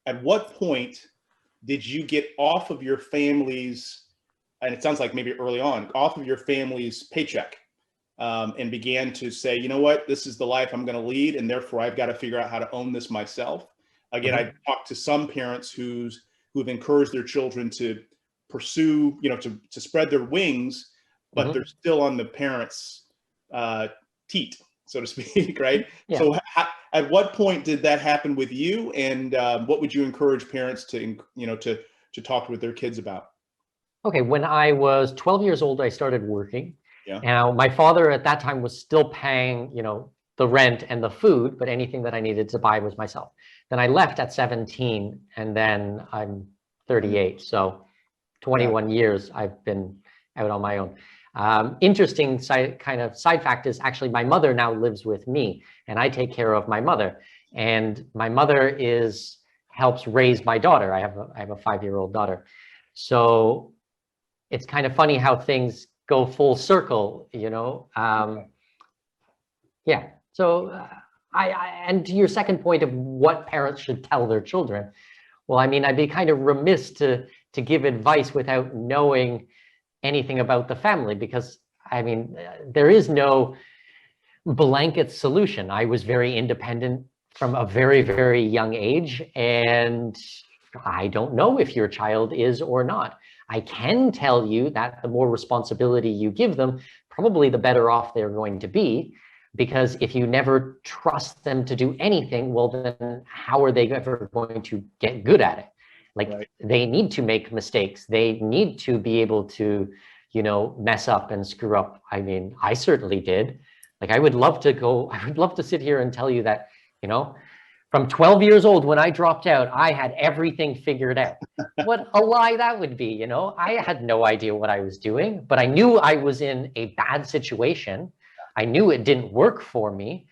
at what point did you get off of your family's, and it sounds like maybe early on, off of your family's paycheck, and began to say, you know what, this is the life I'm going to lead, and therefore I've got to figure out how to own this myself. Again, I've talked to some parents who've encouraged their children to pursue, to spread their wings, but they're still on the parents' teat, so to speak, right? Yeah. So at what point did that happen with you, and what would you encourage parents to talk with their kids about? Okay, when I was 12 years old, I started working. Yeah. Now, my father at that time was still paying, the rent and the food, but anything that I needed to buy was myself. Then I left at 17, and then I'm 38. So 21 years I've been out on my own. Interesting side fact is actually my mother now lives with me, and I take care of my mother. And my mother helps raise my daughter. I have a 5-year-old daughter. So it's kind of funny how things go full circle, Yeah. So and to your second point of what parents should tell their children, well, I mean, I'd be kind of remiss to give advice without knowing anything about the family, because I mean, there is no blanket solution. I was very independent from a very, very young age, and I don't know if your child is or not. I can tell you that the more responsibility you give them, probably the better off they're going to be, because if you never trust them to do anything, well, then how are they ever going to get good at it? Like, they need to make mistakes. They need to be able to, mess up and screw up. I mean, I certainly did. Like, I would love to sit here and tell you that, from 12 years old, when I dropped out, I had everything figured out. What a lie that would be, I had no idea what I was doing, but I knew I was in a bad situation. I knew it didn't work for me.